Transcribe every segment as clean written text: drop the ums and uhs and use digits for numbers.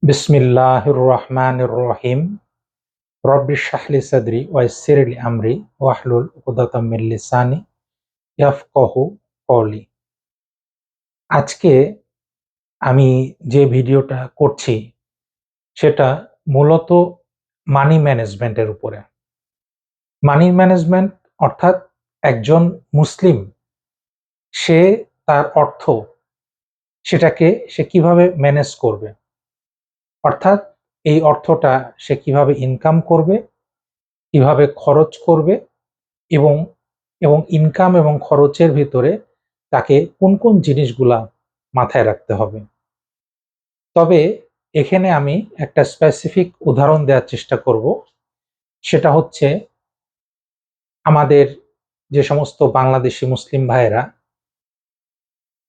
বিসমিল্লাহির রহমানির রহিম। রব্বি ইশরাহ লি সাদরি ওয়া ইয়াসসির লি আমরি ওয়াহলুল উকদাতাম মিন লিসানি ইয়াফকাহু কওলি। আজকে আমি যে ভিডিওটা করছি সেটা মূলত মানি ম্যানেজমেন্টের উপরে। মানি ম্যানেজমেন্ট অর্থাৎ একজন মুসলিম সে তার অর্থ সেটাকে সে কিভাবে ম্যানেজ করবে, অর্থাৎ এই অর্থটা সে কিভাবে ইনকাম করবে, কিভাবে খরচ করবে এবং ইনকাম এবং খরচের ভিতরে তাকে কোন কোন জিনিসগুলা মাথায় রাখতে হবে। তবে এখানে আমি একটা স্পেসিফিক উদাহরণ দেওয়ার চেষ্টা করব। সেটা হচ্ছে আমাদের যে সমস্ত বাংলাদেশি মুসলিম ভাইয়েরা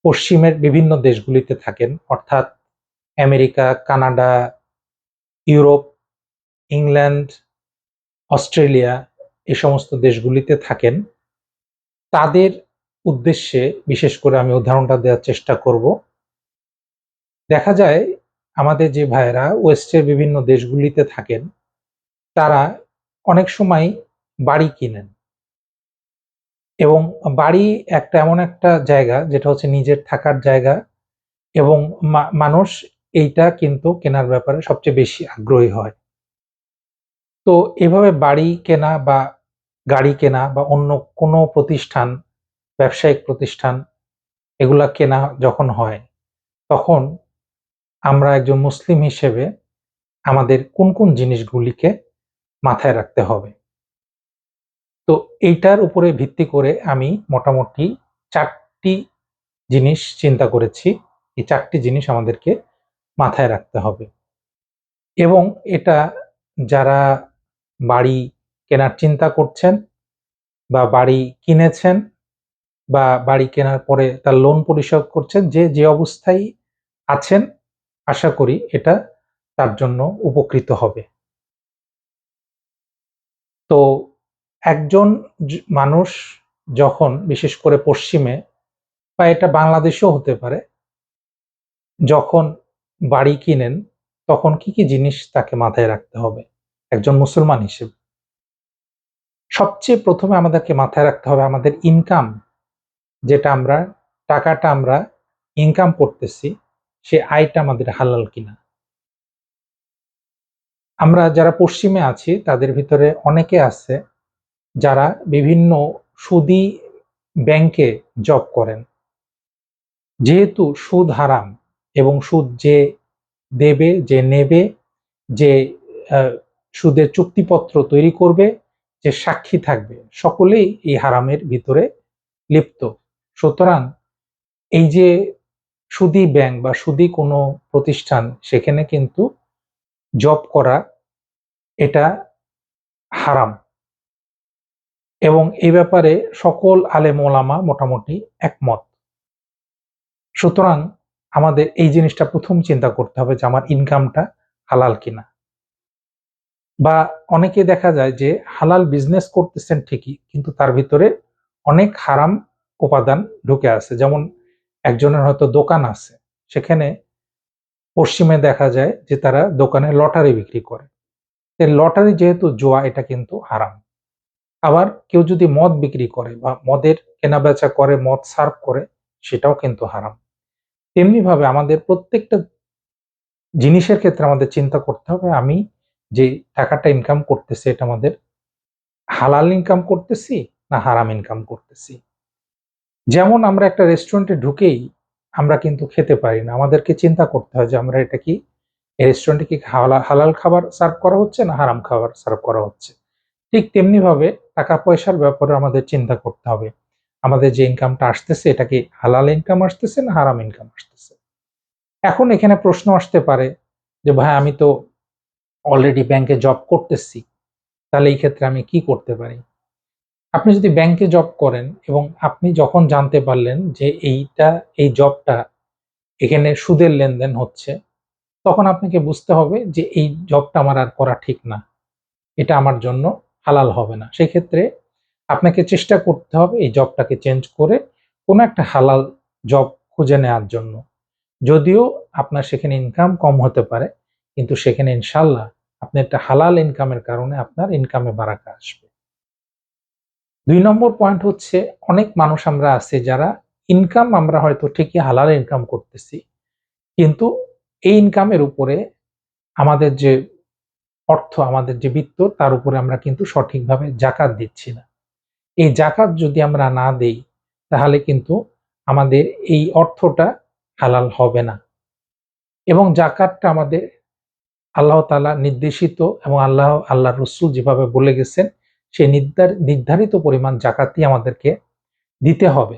পশ্চিমের বিভিন্ন দেশগুলিতে থাকেন, অর্থাৎ America, Canada, Europe, England, Australia, এই সমস্ত দেশগুলিতে থাকেন। তাদের উদ্দেশ্যে বিশেষ করে আমি উদাহরণটা দেওয়ার চেষ্টা করব। দেখা যায় আমাদের যে ভাইয়েরা ওয়েস্টের বিভিন্ন দেশগুলিতে থাকেন তারা অনেক সময় বাড়ি কিনেন, এবং বাড়ি একটা এমন একটা জায়গা যেটা হচ্ছে নিজের থাকার জায়গা, এবং মানুষ এইটা কিন্তু কেনার ব্যাপারে সবচেয়ে বেশি আগ্রহী হয়। তো এভাবে বাড়ি কেনা বা গাড়ি কেনা বা অন্য কোনো প্রতিষ্ঠান, ব্যবসায়িক প্রতিষ্ঠান, এগুলা কেনা যখন হয় তখন আমরা একজন মুসলিম হিসেবে আমাদের কোন কোন জিনিসগুলিকে মাথায় রাখতে হবে। তো এইটার উপরে ভিত্তি করে আমি মোটামুটি ৪টি জিনিস চিন্তা করেছি। এই ৪টি জিনিস আমাদেরকে মাথায় রাখতে হবে, এবং এটা যারা বাড়ি কেনার চিন্তা করছেন বা বাড়ি কিনেছেন বা বাড়ি কেনার পরে তার লোন পরিশোধ করছেন, যে অবস্থায় আছেন, আশা করি এটা তার জন্য উপকৃত হবে। তো একজন মানুষ যখন, বিশেষ করে পশ্চিমে বা এটা বাংলাদেশেও হতে পারে, যখন বাড়ি কিনেন তখন কি কি জিনিস তাকে মাথায় রাখতে হবে একজন মুসলমান হিসেবে? সবচেয়ে প্রথমে আমাদেরকে মাথায় রাখতে হবে আমাদের ইনকাম, যেটা আমরা টাকাটা আমরা ইনকাম করতেছি, সে আয়টা আমাদের হালাল কিনা। আমরা যারা পশ্চিমে আছি তাদের ভিতরে অনেকে আছে যারা বিভিন্ন সুদী ব্যাংকে জব করেন। যেহেতু সুদ হারাম এবং সুদ যে দেবে, যে নেবে, যে সুদের চুক্তিপত্র তৈরি করবে, যে সাক্ষী থাকবে, সকলেই এই হারামের ভিতরে লিপ্ত। সুতরাং এই যে সুদী ব্যাংক বা সুদী কোনো প্রতিষ্ঠান, সেখানে কিন্তু জব করা এটা হারাম, এবং এই ব্যাপারে সকল আলেম ওলামা মোটামুটি একমত। সুতরাং আমাদের এই জিনিসটা প্রথম চিন্তা করতে হবে যে আমার ইনকামটা হালাল কিনা। বা অনেকে দেখা যায় যে হালাল বিজনেস করতেছেন ঠিকই, কিন্তু তার ভিতরে অনেক হারাম উপাদান ঢুকে আছে। যেমন একজনের হয়তো দোকান আছে, সেখানে পশ্চিমে দেখা যায় যে তারা দোকানে লটারি বিক্রি করে। লটারি যেহেতু জুয়া, এটা কিন্তু হারাম। আবার কেউ যদি মদ বিক্রি করে বা মদের কেনাবেচা করে, মদ সার্ভ করে, সেটাও কিন্তু হারাম। তেমনি ভাবে আমাদের প্রত্যেকটা জিনিসের ক্ষেত্রে আমাদের চিন্তা করতে হবে আমি যে টাকাটা ইনকাম করতেছি এটা আমাদের হালাল ইনকাম করতেছি না হারাম ইনকাম করতেছি। যেমন আমরা একটা রেস্টুরেন্টে ঢুকেই আমরা কিন্তু খেতে পারি না, আমাদেরকে চিন্তা করতে হয় যে আমরা এটা কি, এই রেস্টুরেন্টে কি হালাল খাবার সার্ভ করা হচ্ছে না হারাম খাবার সার্ভ করা হচ্ছে। ঠিক তেমনি ভাবে টাকা পয়সার ব্যাপারে আমাদের চিন্তা করতে হবে আমাদের যে ইনকামটা আসতেছে এটা কি হালাল ইনকাম আসতেছে না হারাম ইনকাম আসতেছে। এখন এখানে প্রশ্ন আসতে পারে যে ভাই আমি তো অলরেডি ব্যাংকে জব করতেছি, তাহলে এই ক্ষেত্রে আমি কি করতে পারি? আপনি যদি ব্যাংকে জব করেন এবং আপনি যখন জানতে পারলেন যে এই জবটা, এখানে সুদের লেনদেন হচ্ছে, তখন আপনাকে বুঝতে হবে যে এই জবটা আমার আর করা ঠিক না, এটা আমার জন্য হালাল হবে না। সেই ক্ষেত্রে আপনাকে চেষ্টা করতে হবে এই জবটাকে চেঞ্জ করে কোনো একটা হালাল জব খুঁজে নেওয়ার জন্য। যদিও আপনার সেখানে ইনকাম কম হতে পারে, কিন্তু সেখানে ইনশাল্লাহ আপনি একটা হালাল ইনকামের কারণে আপনার ইনকামে বারাকা আসবে। ২ নম্বর পয়েন্ট হচ্ছে, অনেক মানুষ আমরা আছি যারা ইনকাম আমরা হয়তো ঠিকই হালাল ইনকাম করতেছি, কিন্তু এই ইনকামের উপরে আমাদের যে অর্থ, আমাদের যে বিত্ত, তার উপরে আমরা কিন্তু সঠিকভাবে যাকাত দিচ্ছি না। এই যাকাত যদি আমরা না দেই, তাহলে কিন্তু আমাদের এই অর্থটা হালাল হবে না। এবং যাকাতটা আমাদের আল্লাহ তাআলা নির্দেশিত এবং আল্লাহর রাসূল যেভাবে বলে গেছেন, সেই নির্ধারিত পরিমাণ যাকাতই আমাদেরকে দিতে হবে।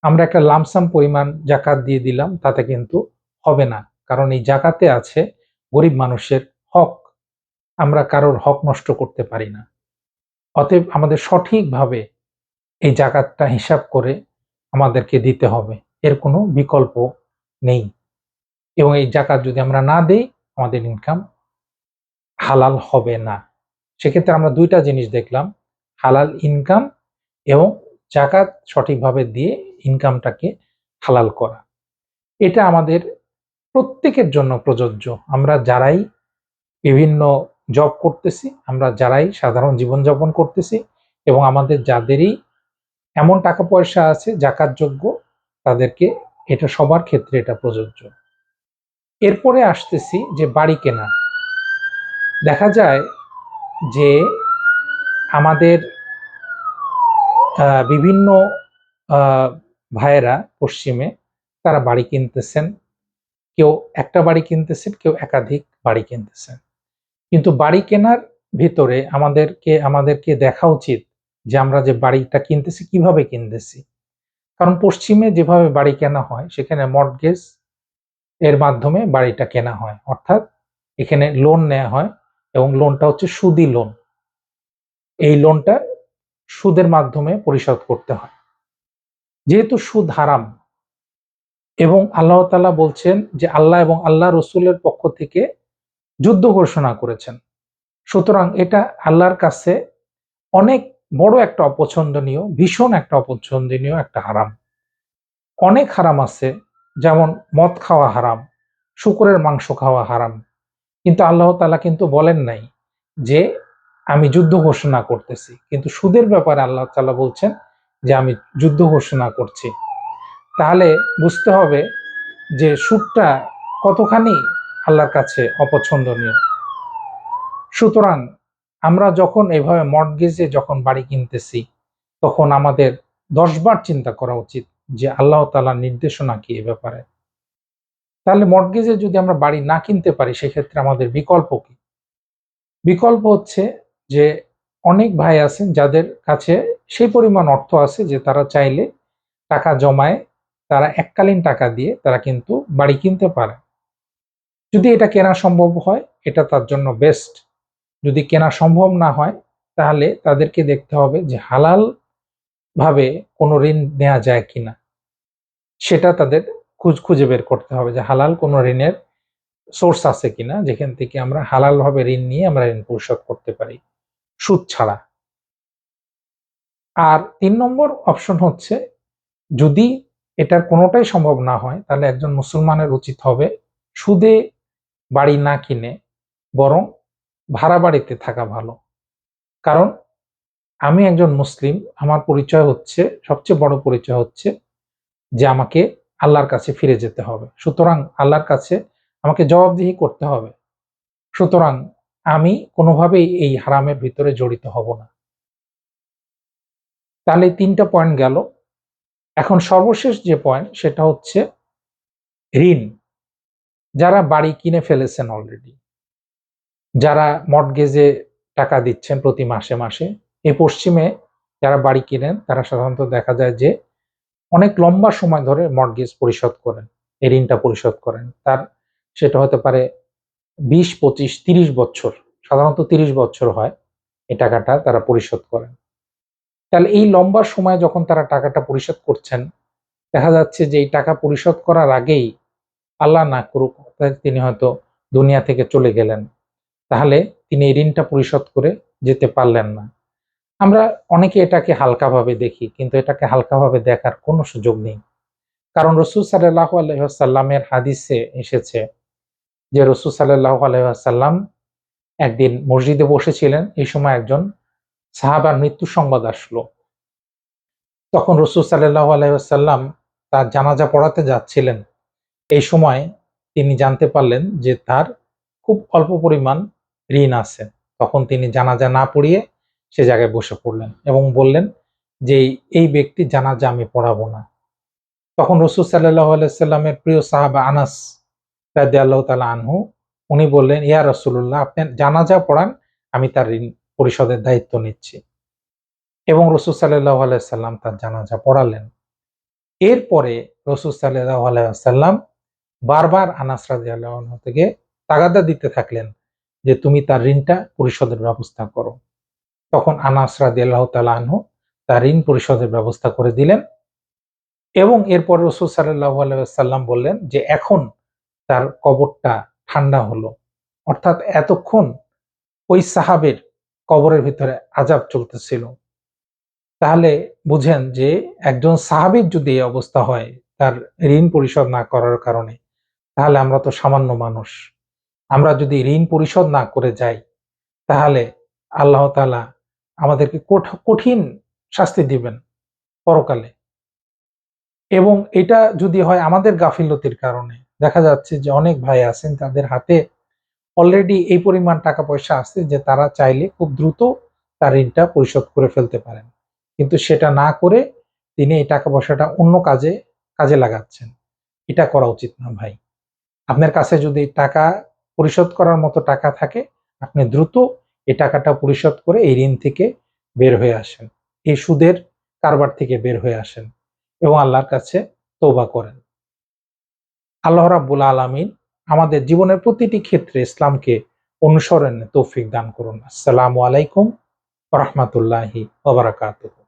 আমরা একটা লামসাম পরিমাণ যাকাত দিয়ে দিলাম, তাতে কিন্তু হবে না। কারণ এই যাকাতে আছে গরিব মানুষের হক। আমরা কারোর হক নষ্ট করতে পারি না। অতএব আমাদের সঠিকভাবে এই যাকাতটা হিসাব করে আমাদেরকে দিতে হবে। এর কোনো বিকল্প নেই। এবং এই যাকাত যদি আমরা না দেই, আমাদের ইনকাম হালাল হবে না। সেক্ষেত্রে আমরা ২ টা জিনিস দেখলাম, হালাল ইনকাম এবং যাকাত সঠিকভাবে দিয়ে ইনকামটাকে হালাল করা। এটা আমাদের প্রত্যেকের জন্য প্রযোজ্য। আমরা যারাই বিভিন্ন জব করতেছি, আমরা যারাই সাধারণ জীবনযাপন করতেছি এবং আমাদের যাদেরই এমন টাকা পয়সা আছে যাকাতযোগ্য, তাদেরকে এটা সবার ক্ষেত্রে এটা প্রযোজ্য। এরপরে আসতেছি যে বাড়ি কেনা। দেখা যায় যে আমাদের বিভিন্ন আ ভাইয়েরা পশ্চিমে তারা বাড়ি কিনতেছেন। কেউ একটা বাড়ি কিনতেছেন, কেউ একাধিক বাড়ি কিনতেছেন। কিন্তু বাড়ি কেনার ভিতরে আমাদেরকে দেখা উচিত যে আমরা যে বাড়িটা কিনতেছি কিভাবে কিনতেছি। কারণ পশ্চিমে যেভাবে বাড়ি কেনা হয় সেখানে মর্টগেজ এর মাধ্যমে বাড়িটা কেনা হয়। অর্থাৎ এখানে লোন নেয়া হয় এবং লোনটা হচ্ছে সুদি লোন। এই লোনটা সুদের মাধ্যমে পরিশোধ করতে হয়। যেহেতু সুদ হারাম এবং আল্লাহ তাআলা বলছেন যে আল্লাহ এবং আল্লাহ রসুলের পক্ষ থেকে যুদ্ধ ঘোষণা করেছেন। সুতরাং এটা আল্লাহর কাছে অনেক বড় একটা অপছন্দনীয়, ভীষণ একটা অপছন্দনীয় একটা হারাম। অনেক হারাম আছে, যেমন মদ খাওয়া হারাম, শূকরের মাংস খাওয়া হারাম। কিন্তু আল্লাহ তাআলা কিন্তু বলেন নাই যে আমি যুদ্ধ ঘোষণা করতেছি। কিন্তু সুদের ব্যাপারে আল্লাহ তাআলা বলছেন যে আমি যুদ্ধ ঘোষণা করছি। তাহলে বুঝতে হবে যে সুদটা কতখানি আল্লাহর কাছে অপছন্দনীয়। সুতরাং আমরা যখন এভাবে মর্টগেজে যখন বাড়ি কিনতেছি, তখন আমাদের ১০ বার চিন্তা করা উচিত যে আল্লাহ তাআলার নির্দেশনা কি এ ব্যাপারে। তাহলে মর্টগেজে যদি আমরা বাড়ি না কিনতে পারি, সেক্ষেত্রে আমাদের বিকল্প কি? বিকল্প হচ্ছে যে অনেক ভাই আছেন যাদের কাছে সেই পরিমাণ অর্থ আছে যে তারা চাইলে টাকা জমায়, তারা এককালীন টাকা দিয়ে তারা কিন্তু বাড়ি কিনতে পারে। যদি এটা কেনা সম্ভব হয়, এটা তার জন্য বেস্ট। যদি কেনা সম্ভব না হয়, তাহলে তাদেরকে দেখতে হবে যে হালাল ভাবে কোনো ঋণ নেয়া যায় কিনা। সেটা তাদের খুঁজে বের করতে হবে যে হালাল কোনো ঋণের সোর্স আছে কিনা, যেখান থেকে আমরা হালাল ভাবে ঋণ নিয়ে আমরা ঋণ পরিশোধ করতে পারি সুদ ছাড়া। আর ৩ নম্বর অপশন হচ্ছে, যদি এটার কোনোটাই সম্ভব না হয়, তাহলে একজন মুসলমানের উচিত হবে সুদে বাড়ি না কিনে বরং ভাড়া বাড়িতে থাকা ভালো। কারণ আমি একজন মুসলিম, আমার পরিচয় হচ্ছে, সবচেয়ে বড় পরিচয় হচ্ছে যে আমাকে আল্লাহর কাছে ফিরে যেতে হবে। সুতরাং আল্লাহর কাছে আমাকে জবাবদিহি করতে হবে। সুতরাং আমি কোনোভাবেই এই হারামের ভিতরে জড়িত হব না। তাহলে ৩ টা পয়েন্ট গেল। এখন সর্বশেষ যে পয়েন্ট সেটা হচ্ছে ঋণ। যারা বাড়ি কিনে ফেলেছেন অলরেডি, যারা মর্টগেজে টাকা দিচ্ছেন প্রতি মাসে, মাসে, এই পশ্চিমে যারা বাড়ি কিনেন তারা সাধারণত দেখা যায় যে অনেক লম্বা সময় ধরে মর্টগেজ পরিশোধ করেন। এই ঋণটা পরিশোধ করেন। সেটা হতে পারে ২০, ২৫, ৩০ বছর। সাধারণত ৩০ বছর হয় এই টাকাটা তারা পরিশোধ করেন। তাহলে এই লম্বা সময় যখন তারা টাকাটা পরিশোধ করছেন, দেখা যাচ্ছে যে এই টাকা পরিশোধ করার আগেই আল্লাহ না করুক তিনি হয়তো দুনিয়া থেকে চলে গেলেন। তাহলে তিনি এই ঋণটা পরিশোধ করে যেতে পারলেন না। আমরা অনেকে এটাকে হালকাভাবে দেখি, কিন্তু এটাকে হালকাভাবে দেখার কোনো সুযোগ নেই। কারণ রাসূল সাল্লাল্লাহু আলাইহি ওয়াসাল্লামের হাদিসে এসেছে যে রাসূল সাল্লাল্লাহু আলাইহি ওয়াসাল্লাম একদিন মসজিদে বসেছিলেন, এই সময় একজন সাহাবার মৃত্যু সংবাদ আসলো। তখন রাসূল সাল্লাল্লাহু আলাইহি ওয়াসাল্লাম তার জানাজা পড়াতে যাচ্ছিলেন। এই সময় তিনি জানতে পারলেন যে তার খুব অল্প পরিমাণ ঋণ আছে। তখন তিনি জানাজা না পড়িয়ে সে জায়গায় বসে পড়লেন এবং বললেন যে, "এই ব্যক্তির জানাজা আমি পড়াবো না।" তখন রাসূল সাল্লাল্লাহু আলাইহি ওয়াসাল্লামের প্রিয় সাহাবা আনাস রাদিয়াল্লাহু তাআলা আনহু উনি বললেন, "ইয়া রাসূলুল্লাহ, আপনি জানাজা পড়ান, আমি তার ঋণ পরিশোধের দায়িত্ব নিচ্ছি।" এবং রাসূল সাল্লাল্লাহু আলাইহি ওয়াসাল্লাম তার জানাজা পড়ালেন। এরপরে রাসূল সাল্লাল্লাহু আলাইহি ওয়াসাল্লাম বারবার আনাস রাদিয়াল্লাহু আনহু থেকে তাগাদা দিতে থাকলেন যে, "তুমি তার ঋণটা পরিশোধের ব্যবস্থা করো।" তখন আনাস রাদিয়াল্লাহু তাআলা আনহু তার ঋণ পরিশোধের ব্যবস্থা করে দিলেন এবং এরপর রাসূল সাল্লাল্লাহু আলাইহি ওয়াসাল্লাম বললেন যে, "এখন তার কবরটা ঠান্ডা হলো।" অর্থাৎ এতক্ষণ ওই সাহাবের কবরের ভিতরে আযাব চলতেছিল। তাহলে বুঝেন যে একজন সাহাবীর যদি এই অবস্থা হয় তার ঋণ পরিশোধ না করার কারণে, তাহলে আমরা তো সামান্য মানুষ। আমরা যদি ঋণ পরিশোধ না করে যাই, তাহলে আল্লাহ তাআলা আমাদেরকে কঠিন শাস্তি দিবেন পরকালে। এবং এটা যদি হয় আমাদের গাফিলতির কারণে, দেখা যাচ্ছে যে অনেক ভাই আছেন তাদের হাতে অলরেডি এই পরিমাণ টাকা পয়সা আছে যে তারা চাইলে খুব দ্রুত তার ঋণটা পরিশোধ করে ফেলতে পারেন। কিন্তু সেটা না করে তিনি এই টাকা পয়সাটা অন্য কাজে লাগাচ্ছেন। এটা করা উচিত না ভাই। আপনার কাছে যদি টাকা পরিশোধ করার মতো টাকা থাকে, আপনি দ্রুত এই টাকাটা পরিশোধ করে এই ঋণ থেকে বের হয়ে আসেন। এই সুদের কারবার থেকে বের হয়ে আসেন এবং আল্লাহর কাছে তওবা করেন। আল্লাহ রাব্বুল আলামিন আমাদের জীবনের প্রতিটি ক্ষেত্রে ইসলামকে অনুসরণের তৌফিক দান করুন। আসসালামু আলাইকুম ওয়া রাহমাতুল্লাহি ওয়া বারাকাতুহু।